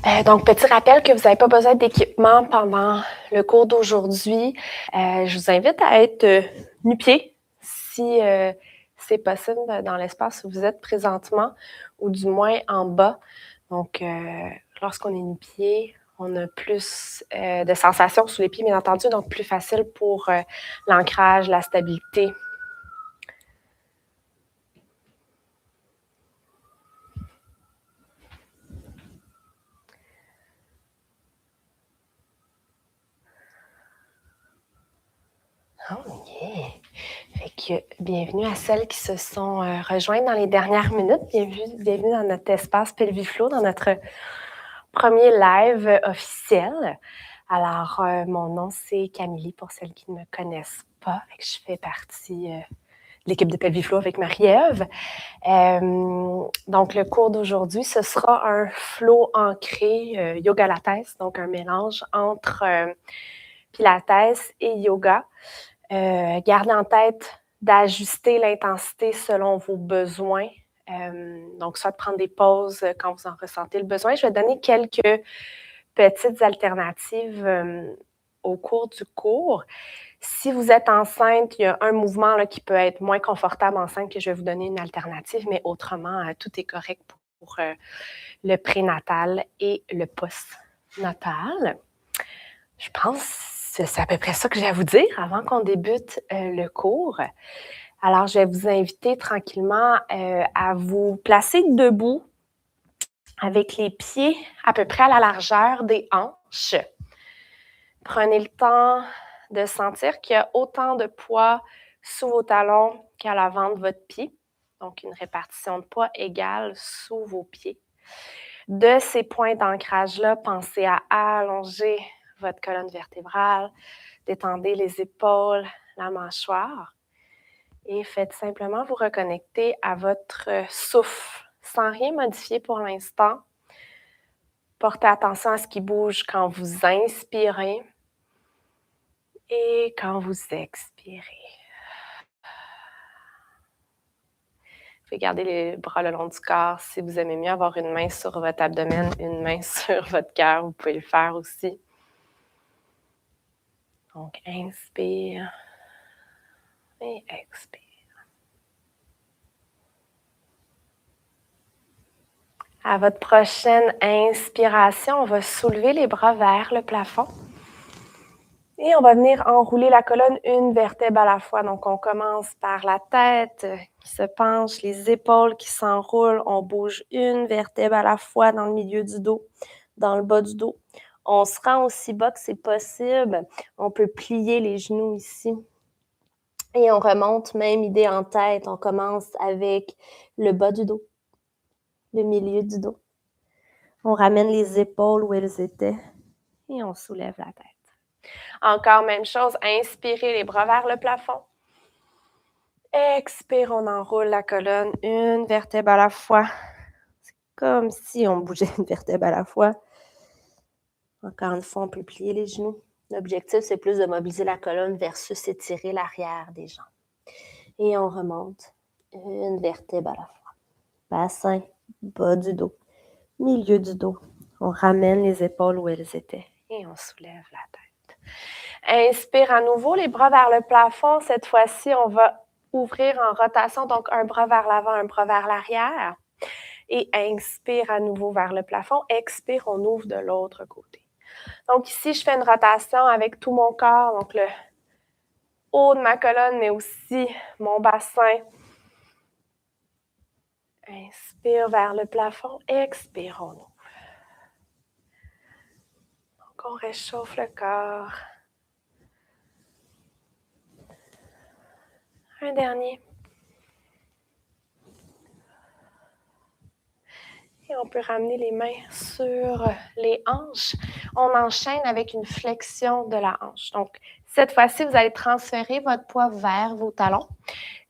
Donc, petit rappel que vous n'avez pas besoin d'équipement pendant le cours d'aujourd'hui. Je vous invite à être nu-pieds si c'est possible dans l'espace où vous êtes présentement, ou du moins en bas. Donc, lorsqu'on est nu-pieds, on a plus de sensations sous les pieds, bien entendu, donc plus facile pour l'ancrage, la stabilité. Oh yeah! Fait que bienvenue à celles qui se sont rejointes dans les dernières minutes. Bienvenue dans notre espace Pelviflow, dans notre premier live officiel. Alors, mon nom, c'est Camille, pour celles qui ne me connaissent pas. Fait que je fais partie de l'équipe de Pelviflow avec Marie-Ève. Donc, le cours d'aujourd'hui, ce sera un flow ancré yoga lattes, donc un mélange entre pilates et yoga. Gardez en tête d'ajuster l'intensité selon vos besoins. Donc, soit de prendre des pauses quand vous en ressentez le besoin. Je vais donner quelques petites alternatives au cours du cours. Si vous êtes enceinte, il y a un mouvement là, qui peut être moins confortable enceinte que je vais vous donner une alternative, mais autrement, tout est correct pour le prénatal et le postnatal. Je pense que c'est à peu près ça que j'ai à vous dire avant qu'on débute le cours. Alors, je vais vous inviter tranquillement à vous placer debout avec les pieds à peu près à la largeur des hanches. Prenez le temps de sentir qu'il y a autant de poids sous vos talons qu'à l'avant de votre pied. Donc, une répartition de poids égale sous vos pieds. De ces points d'ancrage-là, pensez à allonger votre colonne vertébrale, détendez les épaules, la mâchoire et faites simplement vous reconnecter à votre souffle sans rien modifier pour l'instant. Portez attention à ce qui bouge quand vous inspirez et quand vous expirez. Vous pouvez garder les bras le long du corps. Si vous aimez mieux avoir une main sur votre abdomen, une main sur votre cœur, vous pouvez le faire aussi. Donc, inspire et expire. À votre prochaine inspiration, on va soulever les bras vers le plafond. Et on va venir enrouler la colonne une vertèbre à la fois. Donc, on commence par la tête qui se penche, les épaules qui s'enroulent. On bouge une vertèbre à la fois dans le milieu du dos, dans le bas du dos. On se rend aussi bas que c'est possible. On peut plier les genoux ici. Et on remonte, même idée en tête. On commence avec le bas du dos, le milieu du dos. On ramène les épaules où elles étaient et on soulève la tête. Encore même chose, inspirez les bras vers le plafond. Expire, on enroule la colonne une vertèbre à la fois. C'est comme si on bougeait une vertèbre à la fois. Encore une fois, on peut plier les genoux. L'objectif, c'est plus de mobiliser la colonne versus étirer l'arrière des jambes. Et on remonte une vertèbre à la fois. Bassin, bas du dos, milieu du dos. On ramène les épaules où elles étaient et on soulève la tête. Inspire à nouveau, les bras vers le plafond. Cette fois-ci, on va ouvrir en rotation, donc un bras vers l'avant, un bras vers l'arrière. Et inspire à nouveau vers le plafond. Expire, on ouvre de l'autre côté. Donc ici, je fais une rotation avec tout mon corps, donc le haut de ma colonne, mais aussi mon bassin. Inspire vers le plafond, expire, on ouvre. Donc on réchauffe le corps. Un dernier. Et on peut ramener les mains sur les hanches. On enchaîne avec une flexion de la hanche. Donc, cette fois-ci, vous allez transférer votre poids vers vos talons.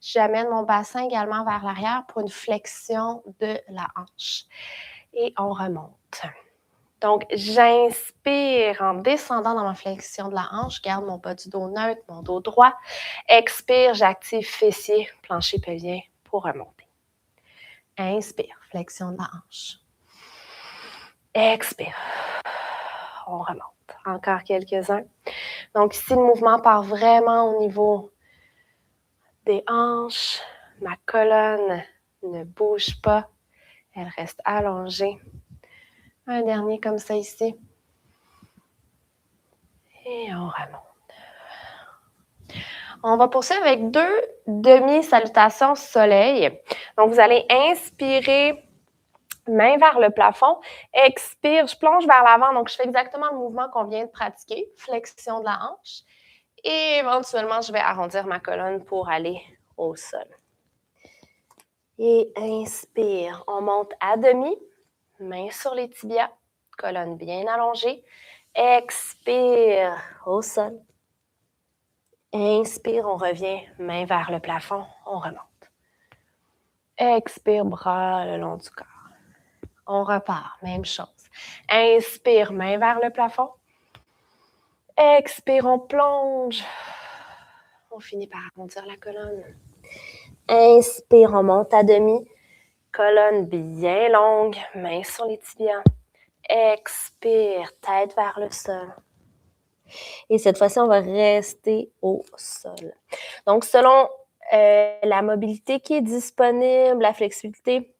J'amène mon bassin également vers l'arrière pour une flexion de la hanche. Et on remonte. Donc, j'inspire en descendant dans ma flexion de la hanche. Je garde mon bas du dos neutre, mon dos droit. Expire, j'active fessier, plancher pelvien pour remonter. Inspire, flexion de la hanche. Expire. On remonte. Encore quelques-uns. Donc ici, le mouvement part vraiment au niveau des hanches. Ma colonne ne bouge pas. Elle reste allongée. Un dernier comme ça ici. Et on remonte. On va poursuivre avec 2 demi-salutations soleil. Donc, vous allez inspirer, main vers le plafond. Expire, je plonge vers l'avant. Donc, je fais exactement le mouvement qu'on vient de pratiquer. Flexion de la hanche. Et éventuellement, je vais arrondir ma colonne pour aller au sol. Et inspire. On monte à demi. Main sur les tibias. Colonne bien allongée. Expire au sol. Inspire, on revient, main vers le plafond, on remonte. Expire, bras le long du corps. On repart, même chose. Inspire, main vers le plafond. Expire, on plonge. On finit par arrondir la colonne. Inspire, on monte à demi. Colonne bien longue, main sur les tibias. Expire, tête vers le sol. Et cette fois-ci, on va rester au sol. Donc, selon la mobilité qui est disponible, la flexibilité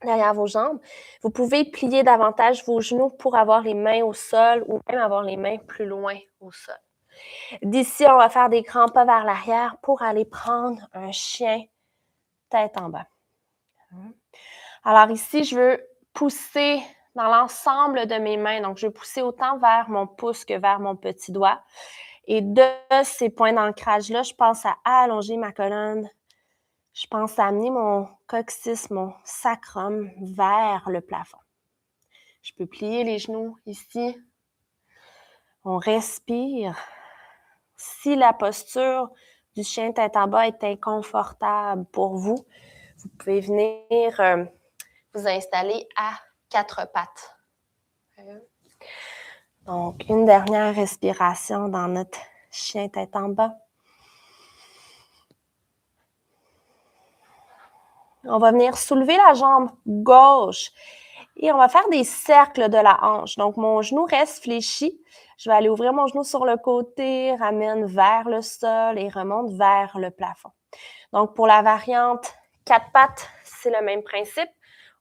derrière vos jambes, vous pouvez plier davantage vos genoux pour avoir les mains au sol ou même avoir les mains plus loin au sol. D'ici, on va faire des grands pas vers l'arrière pour aller prendre un chien tête en bas. Alors ici, je veux pousser dans l'ensemble de mes mains. Donc, je vais pousser autant vers mon pouce que vers mon petit doigt. Et de ces points d'ancrage-là, je pense à allonger ma colonne. Je pense à amener mon coccyx, mon sacrum vers le plafond. Je peux plier les genoux ici. On respire. Si la posture du chien tête en bas est inconfortable pour vous, vous pouvez venir vous installer à 4 pattes. Donc, une dernière respiration dans notre chien tête en bas. On va venir soulever la jambe gauche et on va faire des cercles de la hanche. Donc, mon genou reste fléchi. Je vais aller ouvrir mon genou sur le côté, ramène vers le sol et remonte vers le plafond. Donc, pour la variante 4 pattes, c'est le même principe.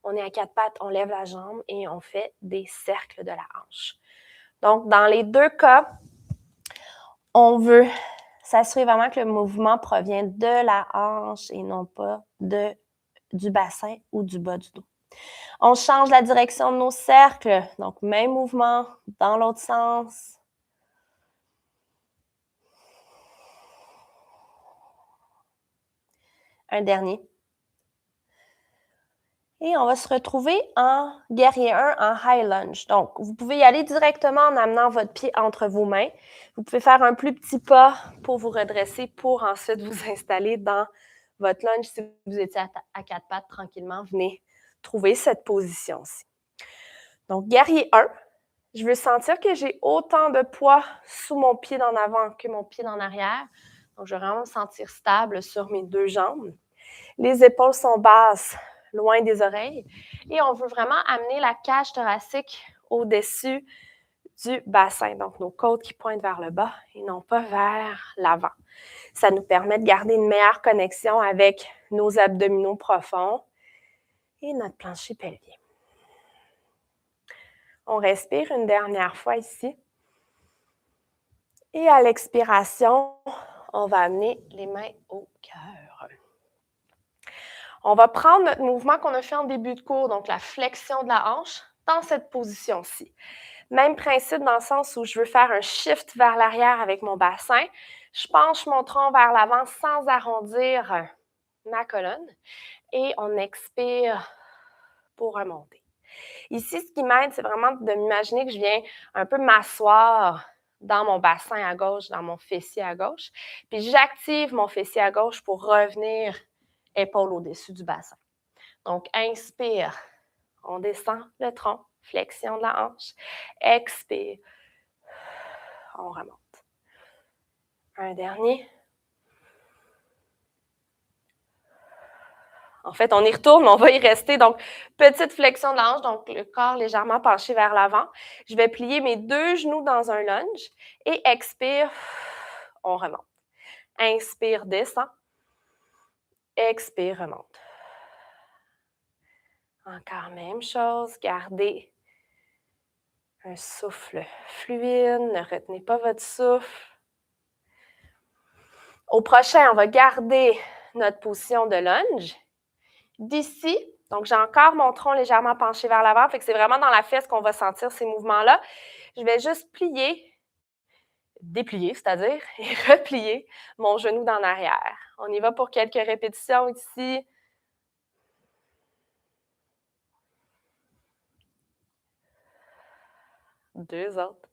On est à 4 pattes, on lève la jambe et on fait des cercles de la hanche. Donc, dans les 2 cas, on veut s'assurer vraiment que le mouvement provient de la hanche et non pas du bassin ou du bas du dos. On change la direction de nos cercles. Donc, même mouvement dans l'autre sens. Un dernier. Et on va se retrouver en guerrier 1, en high lunge. Donc, vous pouvez y aller directement en amenant votre pied entre vos mains. Vous pouvez faire un plus petit pas pour vous redresser, pour ensuite vous installer dans votre lunge. Si vous étiez à 4 pattes, tranquillement, venez trouver cette position-ci. Donc, guerrier 1, je veux sentir que j'ai autant de poids sous mon pied d'en avant que mon pied d'en arrière. Donc, je veux vraiment me sentir stable sur mes 2 jambes. Les épaules sont basses, loin des oreilles. Et on veut vraiment amener la cage thoracique au-dessus du bassin. Donc, nos côtes qui pointent vers le bas et non pas vers l'avant. Ça nous permet de garder une meilleure connexion avec nos abdominaux profonds et notre plancher pelvien. On respire une dernière fois ici. Et à l'expiration, on va amener les mains au cœur. On va prendre notre mouvement qu'on a fait en début de cours, donc la flexion de la hanche, dans cette position-ci. Même principe dans le sens où je veux faire un shift vers l'arrière avec mon bassin. Je penche mon tronc vers l'avant sans arrondir ma colonne. Et on expire pour remonter. Ici, ce qui m'aide, c'est vraiment de m'imaginer que je viens un peu m'asseoir dans mon bassin à gauche, dans mon fessier à gauche. Puis j'active mon fessier à gauche pour revenir épaule au-dessus du bassin. Donc, inspire. On descend le tronc, flexion de la hanche. Expire. On remonte. Un dernier. En fait, on y retourne, mais on va y rester. Donc, petite flexion de la hanche, donc le corps légèrement penché vers l'avant. Je vais plier mes 2 genoux dans un lunge et expire, on remonte. Inspire, descend. Expire, remonte. Encore même chose, gardez un souffle fluide, ne retenez pas votre souffle. Au prochain, on va garder notre position de lunge. D'ici, donc j'ai encore mon tronc légèrement penché vers l'avant, fait que c'est vraiment dans la fesse qu'on va sentir ces mouvements-là. Je vais juste plier, déplier, c'est-à-dire, et replier mon genou dans l'arrière. On y va pour quelques répétitions ici. Deux autres.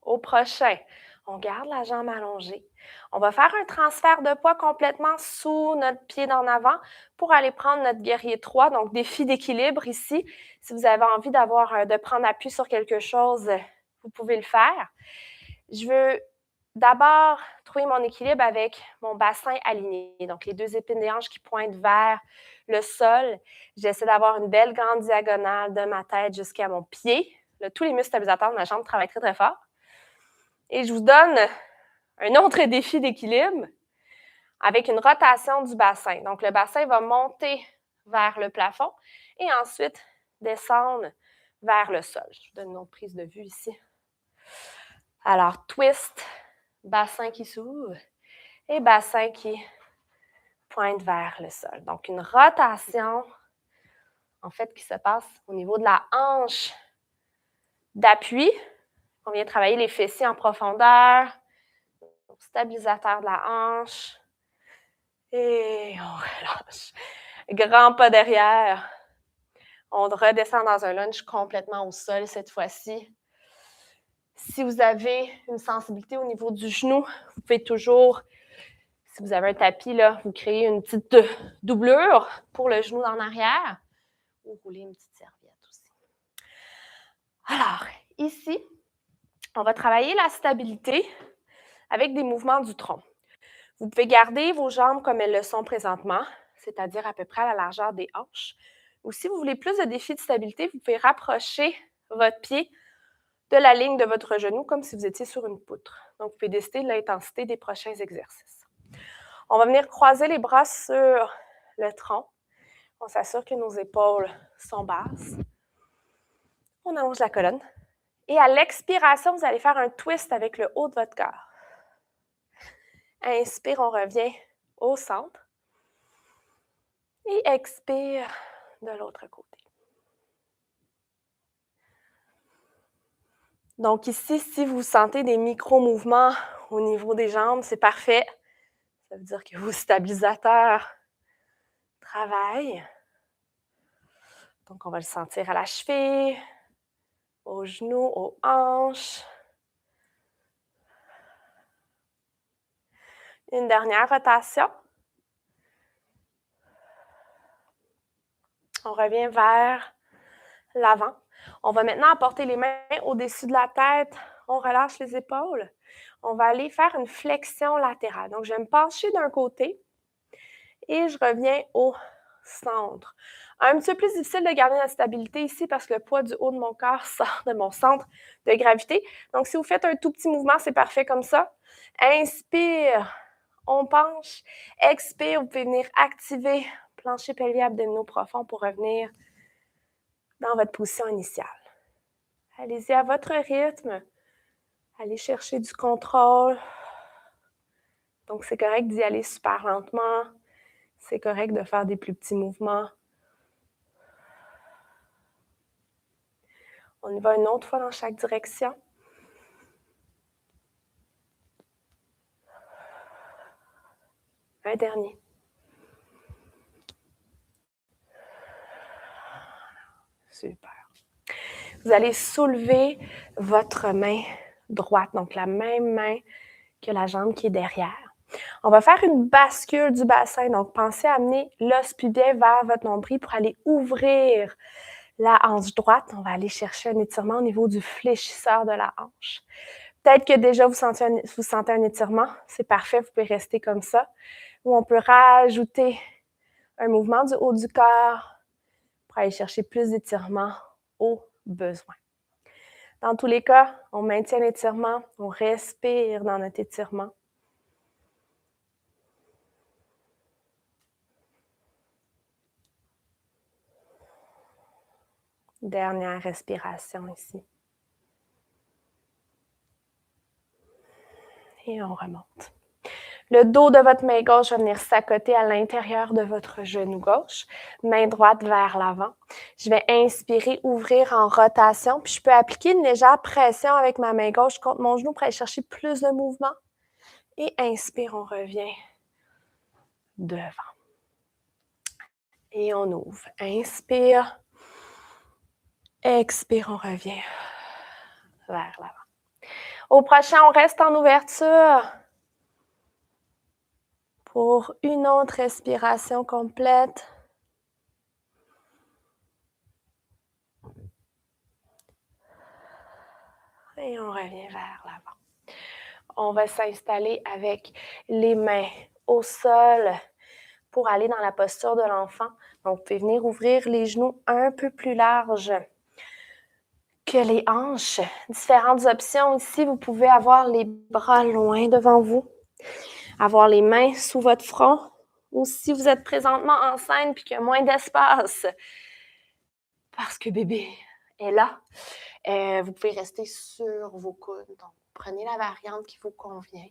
Au prochain, on garde la jambe allongée. On va faire un transfert de poids complètement sous notre pied d'en avant pour aller prendre notre guerrier 3, donc défi d'équilibre ici. Si vous avez envie de prendre appui sur quelque chose, vous pouvez le faire. Je veux d'abord trouver mon équilibre avec mon bassin aligné, donc les 2 épines des hanches qui pointent vers le sol. J'essaie d'avoir une belle grande diagonale de ma tête jusqu'à mon pied. Là, tous les muscles stabilisateurs de ma jambe travaillent très, très fort. Et je vous donne un autre défi d'équilibre avec une rotation du bassin. Donc, le bassin va monter vers le plafond et ensuite descendre vers le sol. Je vous donne une autre prise de vue ici. Alors, twist, bassin qui s'ouvre et bassin qui pointe vers le sol. Donc, une rotation, en fait, qui se passe au niveau de la hanche d'appui. On vient travailler les fessiers en profondeur, stabilisateur de la hanche. Et on relâche. Grand pas derrière. On redescend dans un lunge complètement au sol cette fois-ci. Si vous avez une sensibilité au niveau du genou, vous pouvez toujours, si vous avez un tapis, là, vous créez une petite doublure pour le genou en arrière ou rouler une petite serviette aussi. Alors, ici, on va travailler la stabilité avec des mouvements du tronc. Vous pouvez garder vos jambes comme elles le sont présentement, c'est-à-dire à peu près à la largeur des hanches. Ou si vous voulez plus de défis de stabilité, vous pouvez rapprocher votre pied de la ligne de votre genou comme si vous étiez sur une poutre. Donc, vous pouvez décider de l'intensité des prochains exercices. On va venir croiser les bras sur le tronc. On s'assure que nos épaules sont basses. On allonge la colonne. Et à l'expiration, vous allez faire un twist avec le haut de votre corps. Inspire, on revient au centre. Et expire de l'autre côté. Donc ici, si vous sentez des micro-mouvements au niveau des jambes, c'est parfait. Ça veut dire que vos stabilisateurs travaillent. Donc on va le sentir à la cheville, aux genoux, aux hanches. Une dernière rotation. On revient vers l'avant. On va maintenant apporter les mains au-dessus de la tête. On relâche les épaules. On va aller faire une flexion latérale. Donc, je vais me pencher d'un côté et je reviens au centre. Un petit peu plus difficile de garder la stabilité ici parce que le poids du haut de mon corps sort de mon centre de gravité. Donc, si vous faites un tout petit mouvement, c'est parfait comme ça. Inspire, on penche. Expire, vous pouvez venir activer plancher pelvien abdominaux profonds pour revenir dans votre position initiale. Allez-y à votre rythme. Allez chercher du contrôle. Donc, c'est correct d'y aller super lentement. C'est correct de faire des plus petits mouvements. On y va une autre fois dans chaque direction. Un dernier. Super. Vous allez soulever votre main droite, donc la même main que la jambe qui est derrière. On va faire une bascule du bassin, donc pensez à amener l'os pubien vers votre nombril pour aller ouvrir la hanche droite. On va aller chercher un étirement au niveau du fléchisseur de la hanche. Peut-être que déjà vous sentez un étirement, c'est parfait, vous pouvez rester comme ça. Ou on peut rajouter un mouvement du haut du corps pour aller chercher plus d'étirement au besoin. Dans tous les cas, on maintient l'étirement, on respire dans notre étirement. Dernière respiration ici. Et on remonte. Le dos de votre main gauche va venir s'accoter à l'intérieur de votre genou gauche. Main droite vers l'avant. Je vais inspirer, ouvrir en rotation. Puis je peux appliquer une légère pression avec ma main gauche contre mon genou pour aller chercher plus de mouvement. Et inspire, on revient devant. Et on ouvre. Inspire. Expire, on revient vers l'avant. Au prochain, on reste en ouverture pour une autre respiration complète. Et on revient vers l'avant. On va s'installer avec les mains au sol pour aller dans la posture de l'enfant. Donc, vous pouvez venir ouvrir les genoux un peu plus larges que les hanches. Différentes options ici. Vous pouvez avoir les bras loin devant vous, avoir les mains sous votre front, ou si vous êtes présentement enceinte et qu'il y a moins d'espace parce que bébé est là, vous pouvez rester sur vos coudes. Donc, prenez la variante qui vous convient.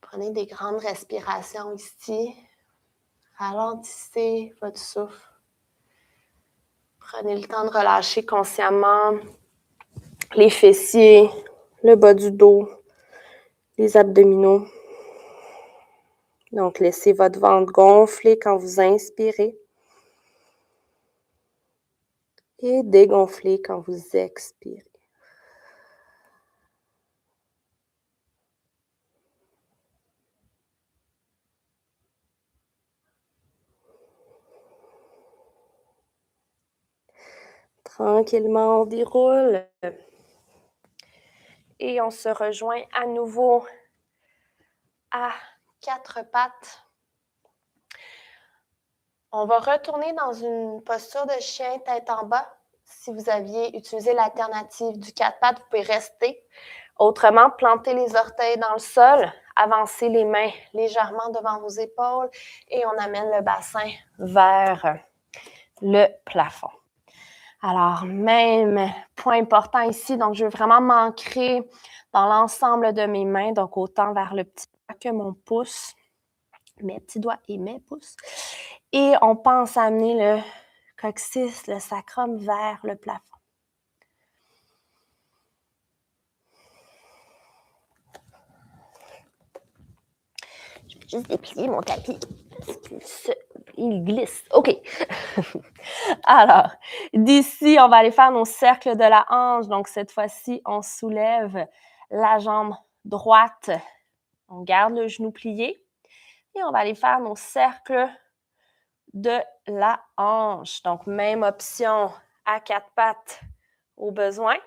Prenez des grandes respirations ici. Ralentissez votre souffle. Prenez le temps de relâcher consciemment les fessiers, le bas du dos, les abdominaux. Donc, laissez votre ventre gonfler quand vous inspirez et dégonfler quand vous expirez. Tranquillement, on déroule. Et on se rejoint à nouveau à quatre pattes. On va retourner dans une posture de chien tête en bas. Si vous aviez utilisé l'alternative du quatre pattes, vous pouvez rester. Autrement, plantez les orteils dans le sol, avancez les mains légèrement devant vos épaules et on amène le bassin vers le plafond. Alors, même point important ici, donc je veux vraiment m'ancrer dans l'ensemble de mes mains, donc autant vers le petit doigt que mon pouce, mes petits doigts et mes pouces. Et on pense à amener le coccyx, le sacrum vers le plafond. Je vais juste déplier mon tapis. Il glisse. OK. Alors, d'ici, on va aller faire nos cercles de la hanche. Donc, cette fois-ci, on soulève la jambe droite. On garde le genou plié. Et on va aller faire nos cercles de la hanche. Donc, même option à quatre pattes au besoin.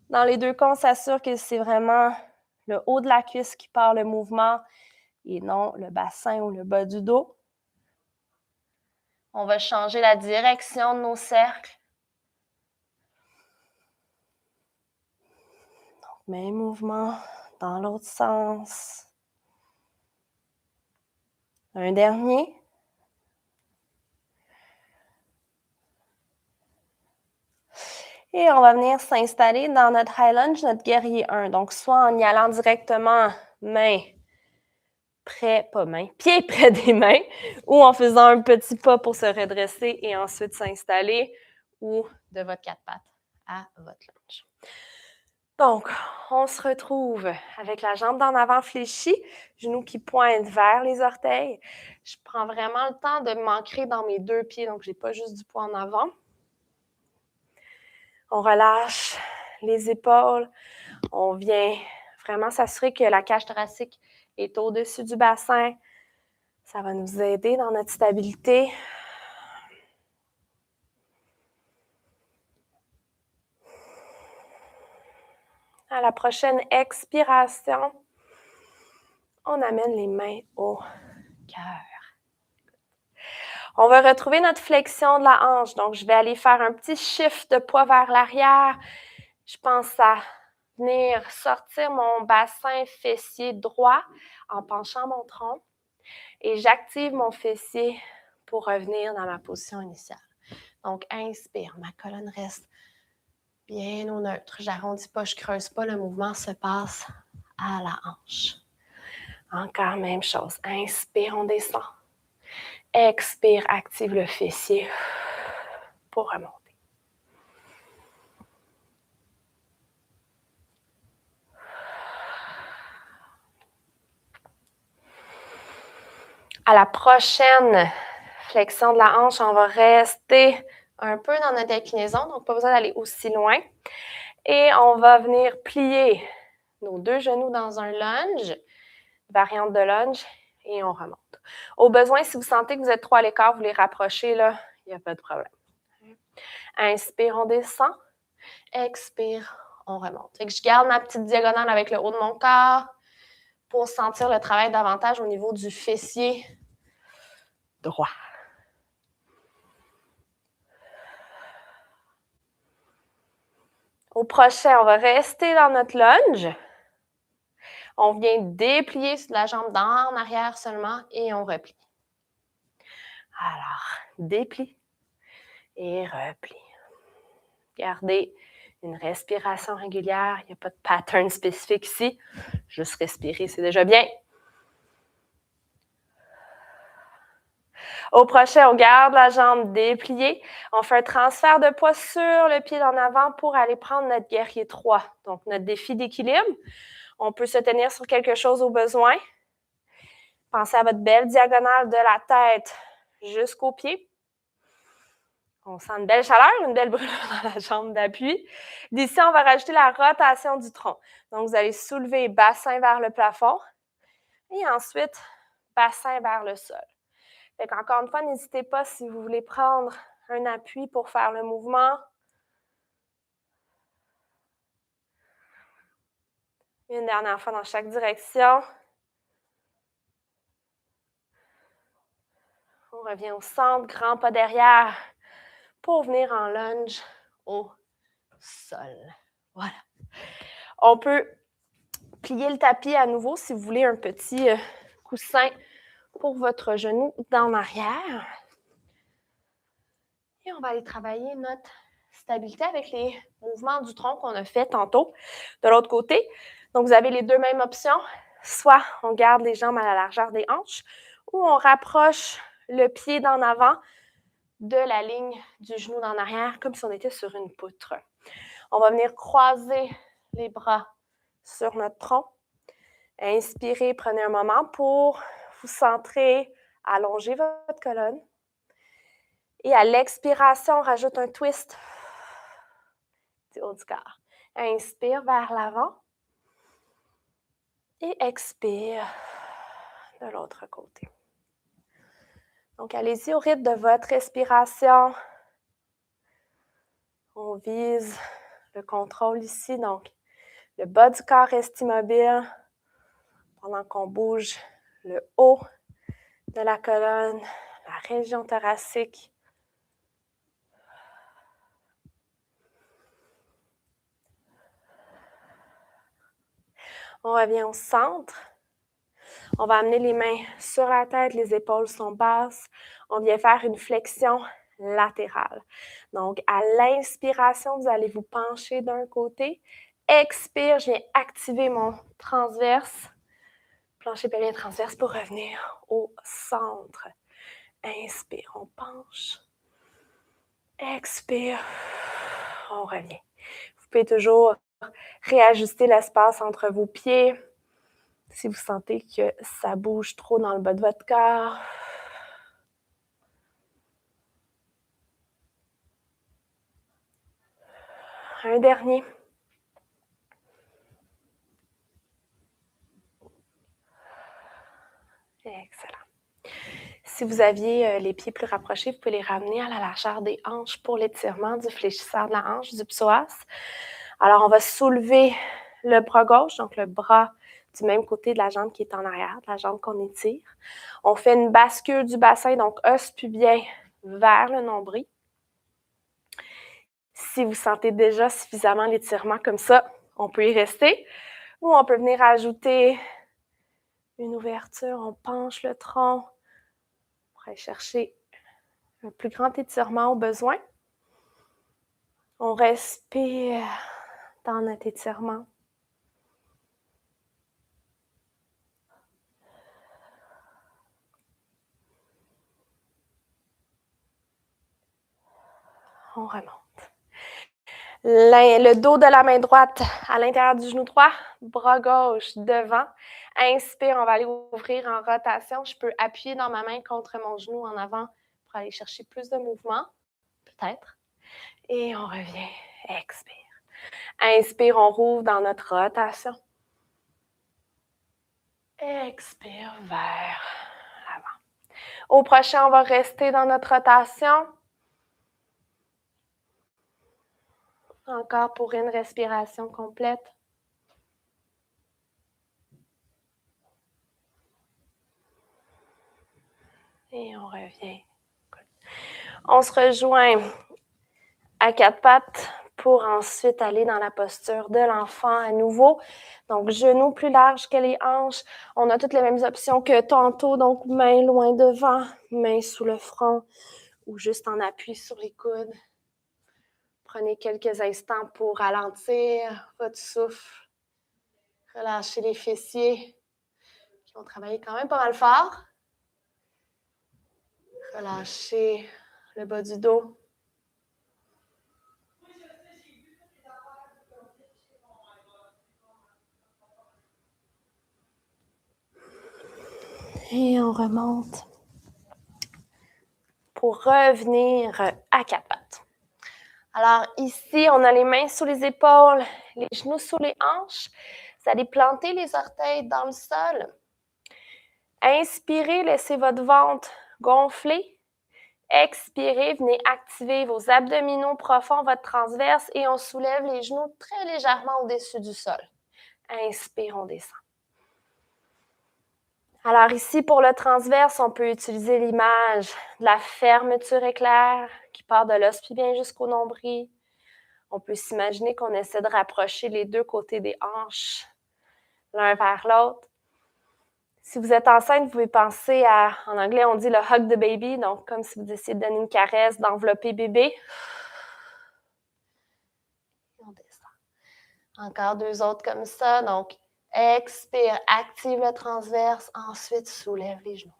Dans les deux cas, on s'assure que c'est vraiment le haut de la cuisse qui part le mouvement et non le bassin ou le bas du dos. On va changer la direction de nos cercles. Donc, même mouvement dans l'autre sens. Un dernier. Et on va venir s'installer dans notre High Lunge, notre guerrier 1. Donc, soit en y allant directement, main près, pas main, pied près des mains, ou en faisant un petit pas pour se redresser et ensuite s'installer, ou de votre quatre pattes à votre lunge. Donc, on se retrouve avec la jambe d'en avant fléchie, genoux qui pointent vers les orteils. Je prends vraiment le temps de m'ancrer dans mes deux pieds, donc je n'ai pas juste du poids en avant. On relâche les épaules. On vient vraiment s'assurer que la cage thoracique est au-dessus du bassin. Ça va nous aider dans notre stabilité. À la prochaine expiration, On amène les mains au cœur. On va retrouver notre flexion de la hanche. Donc, je vais aller faire un petit shift de poids vers l'arrière. Je pense à venir sortir mon bassin fessier droit en penchant mon tronc. Et j'active mon fessier pour revenir dans ma position initiale. Donc, inspire. Ma colonne reste bien au neutre. J'arrondis pas, je creuse pas. Le mouvement se passe à la hanche. Encore même chose. Inspire, on descend. Expire, active le fessier pour remonter. À la prochaine flexion de la hanche, on va rester un peu dans notre inclinaison, donc pas besoin d'aller aussi loin. Et on va venir plier nos deux genoux dans un lunge, variante de lunge, et on remonte. Au besoin, si vous sentez que vous êtes trop à l'écart, vous les rapprochez, là, il n'y a pas de problème. Inspire, on descend. Expire, on remonte. Fait que je garde ma petite diagonale avec le haut de mon corps pour sentir le travail davantage au niveau du fessier droit. Au prochain, on va rester dans notre lunge. On vient déplier la jambe en arrière seulement et on replie. Alors, déplie et replie. Gardez une respiration régulière. Il n'y a pas de pattern spécifique ici. Juste respirer, c'est déjà bien. Au prochain, on garde la jambe dépliée. On fait un transfert de poids sur le pied d'en avant pour aller prendre notre guerrier 3. Donc, notre défi d'équilibre. On peut se tenir sur quelque chose au besoin. Pensez à votre belle diagonale de la tête jusqu'au pied. On sent une belle chaleur, une belle brûlure dans la jambe d'appui. D'ici, on va rajouter la rotation du tronc. Donc, vous allez soulever bassin vers le plafond et ensuite, bassin vers le sol. Fait qu'encore une fois, n'hésitez pas si vous voulez prendre un appui pour faire le mouvement. Une dernière fois dans chaque direction. On revient au centre, grand pas derrière pour venir en lunge au sol. Voilà. On peut plier le tapis à nouveau si vous voulez un petit coussin pour votre genou d'en arrière. Et on va aller travailler notre stabilité avec les mouvements du tronc qu'on a fait tantôt de l'autre côté. Donc, vous avez les deux mêmes options. Soit on garde les jambes à la largeur des hanches ou on rapproche le pied d'en avant de la ligne du genou d'en arrière, comme si on était sur une poutre. On va venir croiser les bras sur notre tronc. Inspirez, prenez un moment pour vous centrer, allonger votre colonne. Et à l'expiration, on rajoute un twist du haut du corps. Inspire vers l'avant. Et expire de l'autre côté. Donc, allez-y au rythme de votre respiration. On vise le contrôle ici. Donc, le bas du corps reste immobile pendant qu'on bouge le haut de la colonne, la région thoracique. On revient au centre. On va amener les mains sur la tête, les épaules sont basses. On vient faire une flexion latérale. Donc, à l'inspiration, vous allez vous pencher d'un côté. Expire, je viens activer mon transverse. Plancher pelvien transverse pour revenir au centre. Inspire, on penche. Expire, on revient. Vous pouvez toujours réajuster l'espace entre vos pieds. Si vous sentez que ça bouge trop dans le bas de votre corps. Un dernier. Excellent. Si vous aviez les pieds plus rapprochés, vous pouvez les ramener à la largeur des hanches pour l'étirement du fléchisseur de la hanche, du psoas. Alors, on va soulever le bras gauche, donc le bras du même côté de la jambe qui est en arrière, de la jambe qu'on étire. On fait une bascule du bassin, donc os pubien vers le nombril. Si vous sentez déjà suffisamment l'étirement comme ça, on peut y rester. Ou on peut venir ajouter une ouverture, on penche le tronc pour aller chercher un plus grand étirement au besoin. On respire dans notre étirement. On remonte. Le dos de la main droite à l'intérieur du genou droit, bras gauche devant. Inspire, on va aller ouvrir en rotation. Je peux appuyer dans ma main contre mon genou en avant pour aller chercher plus de mouvement, peut-être. Et on revient, expire. Inspire, on rouvre dans notre rotation. Expire vers l'avant. Au prochain, on va rester dans notre rotation. Encore pour une respiration complète. Et on revient. On se rejoint à quatre pattes pour ensuite aller dans la posture de l'enfant à nouveau. Donc, genoux plus larges que les hanches. On a toutes les mêmes options que tantôt. Donc, mains loin devant, mains sous le front ou juste en appui sur les coudes. Prenez quelques instants pour ralentir votre souffle. Relâchez les fessiers qui vont travailler quand même pas mal fort. Relâchez le bas du dos. Et on remonte pour revenir à quatre pattes. Alors ici, on a les mains sous les épaules, les genoux sous les hanches. Vous allez planter les orteils dans le sol. Inspirez, laissez votre ventre gonfler. Expirez, venez activer vos abdominaux profonds, votre transverse et on soulève les genoux très légèrement au-dessus du sol. Inspire, on descend. Alors ici, pour le transverse, on peut utiliser l'image de la fermeture éclair qui part de l'os pubien jusqu'au nombril. On peut s'imaginer qu'on essaie de rapprocher les deux côtés des hanches, l'un vers l'autre. Si vous êtes enceinte, vous pouvez penser à, en anglais, on dit le hug the baby, donc comme si vous essayez de donner une caresse, d'envelopper bébé. On descend. Encore deux autres comme ça, donc expire, active le transverse, ensuite soulève les genoux.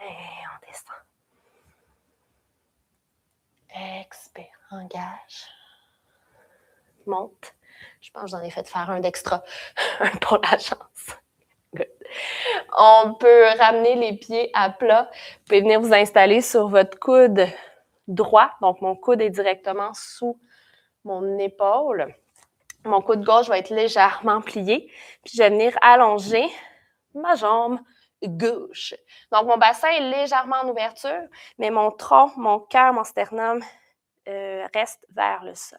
Et on descend. Expire, engage. Monte. Je pense que j'en ai fait faire un d'extra, un pour la chance. Good. On peut ramener les pieds à plat. Vous pouvez venir vous installer sur votre coude droit. Donc, mon coude est directement sous mon épaule. Mon coude gauche va être légèrement plié. Puis, je vais venir allonger ma jambe gauche. Donc, mon bassin est légèrement en ouverture, mais mon tronc, mon cœur, mon sternum reste vers le sol.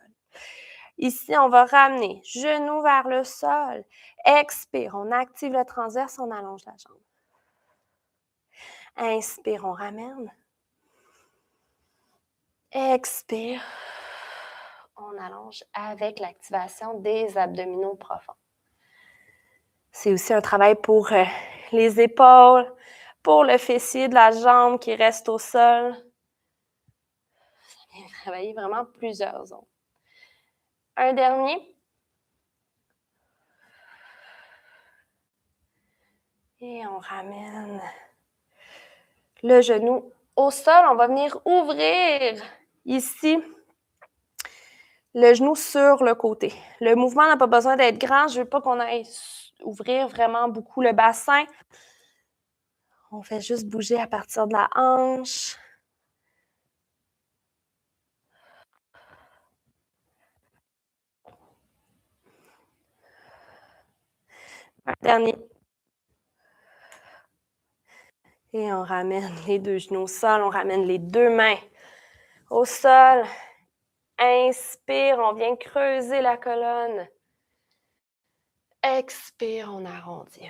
Ici, on va ramener genou vers le sol. Expire, on active le transverse, on allonge la jambe. Inspire, on ramène. Expire, on allonge avec l'activation des abdominaux profonds. C'est aussi un travail pour les épaules, pour le fessier de la jambe qui reste au sol. Ça vient travailler vraiment plusieurs zones. Un dernier. Et on ramène le genou au sol. On va venir ouvrir ici le genou sur le côté. Le mouvement n'a pas besoin d'être grand. Je ne veux pas qu'on aille ouvrir vraiment beaucoup le bassin. On fait juste bouger à partir de la hanche. Un dernier. Et on ramène les deux genoux au sol. On ramène les deux mains au sol. Inspire, on vient creuser la colonne. Expire, on arrondit.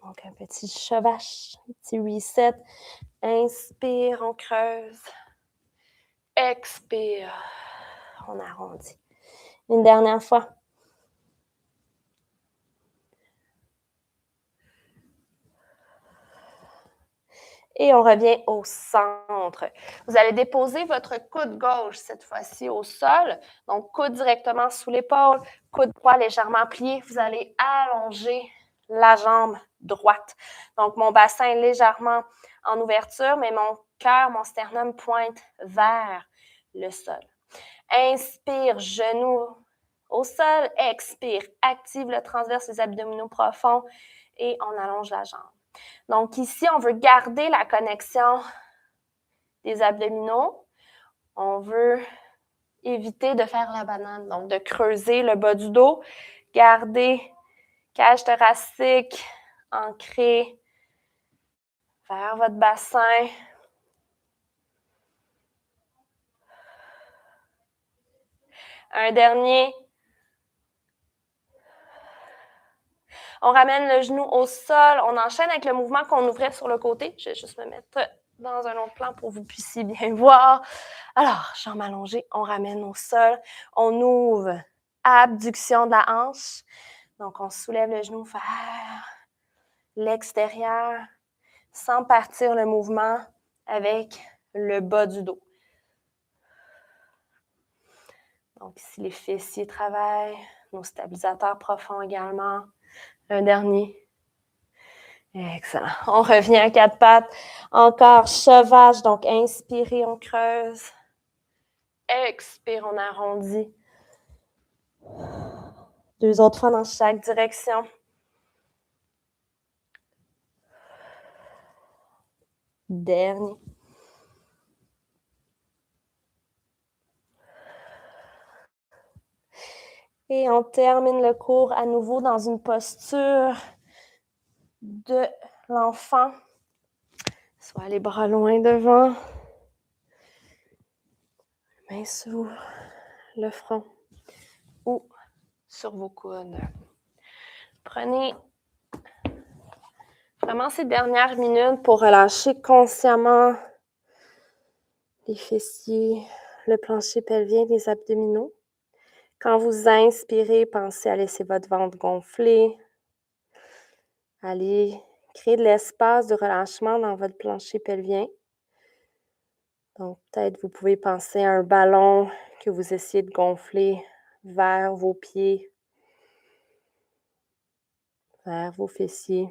Donc, un petit chevâche, un petit reset. Inspire, on creuse. Expire, on arrondit. Une dernière fois. Et on revient au centre. Vous allez déposer votre coude gauche cette fois-ci au sol. Donc, coude directement sous l'épaule, coude droit légèrement plié. Vous allez allonger la jambe droite. Donc, mon bassin est légèrement en ouverture, mais mon cœur, mon sternum pointe vers le sol. Inspire, genou au sol. Expire, active le transverse des abdominaux profonds et on allonge la jambe. Donc ici, on veut garder la connexion des abdominaux. On veut éviter de faire la banane, donc de creuser le bas du dos. Garder cage thoracique ancrée vers votre bassin. Un dernier. On ramène le genou au sol. On enchaîne avec le mouvement qu'on ouvrait sur le côté. Je vais juste me mettre dans un autre plan pour que vous puissiez bien voir. Alors, jambe allongée, on ramène au sol. On ouvre, abduction de la hanche. Donc, on soulève le genou vers l'extérieur sans partir le mouvement avec le bas du dos. Donc, ici, les fessiers travaillent, nos stabilisateurs profonds également. Un dernier. Excellent. On revient à quatre pattes. Encore chevâche. Donc, inspirez, on creuse. Expire, on arrondit. Deux autres fois dans chaque direction. Dernier. Et on termine le cours à nouveau dans une posture de l'enfant. Soit les bras loin devant. Mains sur le front ou sur vos coudes. Prenez vraiment ces dernières minutes pour relâcher consciemment les fessiers, le plancher pelvien, les abdominaux. Quand vous inspirez, pensez à laisser votre ventre gonfler. Allez créer de l'espace de relâchement dans votre plancher pelvien. Donc, peut-être vous pouvez penser à un ballon que vous essayez de gonfler vers vos pieds, vers vos fessiers.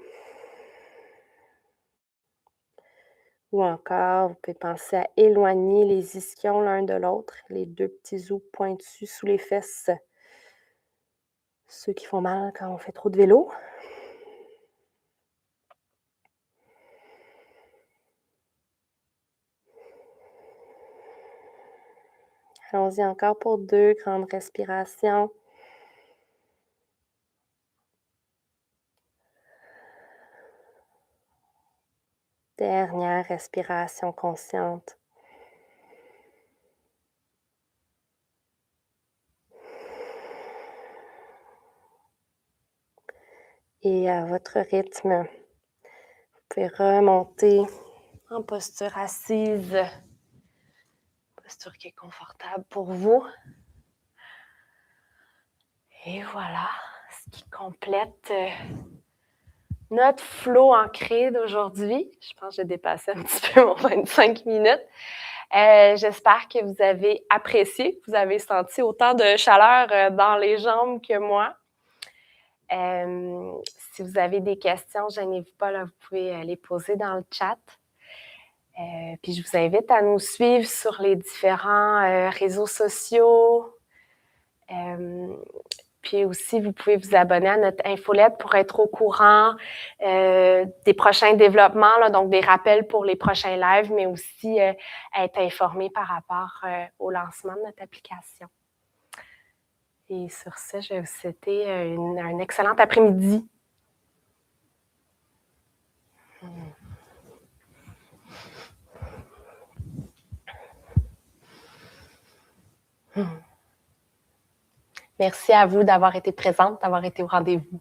Ou encore, vous pouvez penser à éloigner les ischions l'un de l'autre, les deux petits os pointus sous les fesses, ceux qui font mal quand on fait trop de vélo. Allons-y encore pour 2 grandes respirations. Dernière respiration consciente. Et à votre rythme, vous pouvez remonter en posture assise, posture qui est confortable pour vous. Et voilà, ce qui complète notre flow ancré d'aujourd'hui. Je pense que j'ai dépassé un petit peu mon 25 minutes. J'espère que vous avez apprécié, que vous avez senti autant de chaleur dans les jambes que moi. Si vous avez des questions, gênez-vous pas, là, vous pouvez les poser dans le chat. Puis je vous invite à nous suivre sur les différents réseaux sociaux. Puis aussi, vous pouvez vous abonner à notre infolette pour être au courant des prochains développements, là, donc des rappels pour les prochains lives, mais aussi être informé par rapport au lancement de notre application. Et sur ce, je vais vous souhaiter un excellent après-midi. Merci à vous d'avoir été présente, d'avoir été au rendez-vous.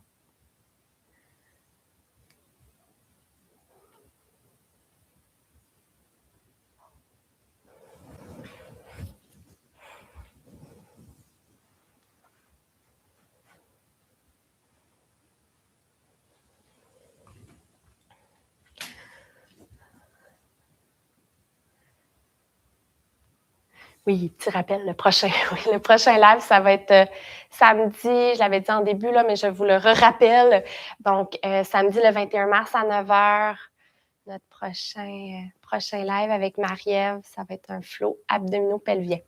Oui, petit rappel, le prochain, oui, le prochain live, ça va être samedi, je l'avais dit en début, là, mais je vous le rappelle. Donc, samedi le 21 mars à 9 h, notre prochain live avec Marie-Ève, ça va être un flow abdominaux pelvien.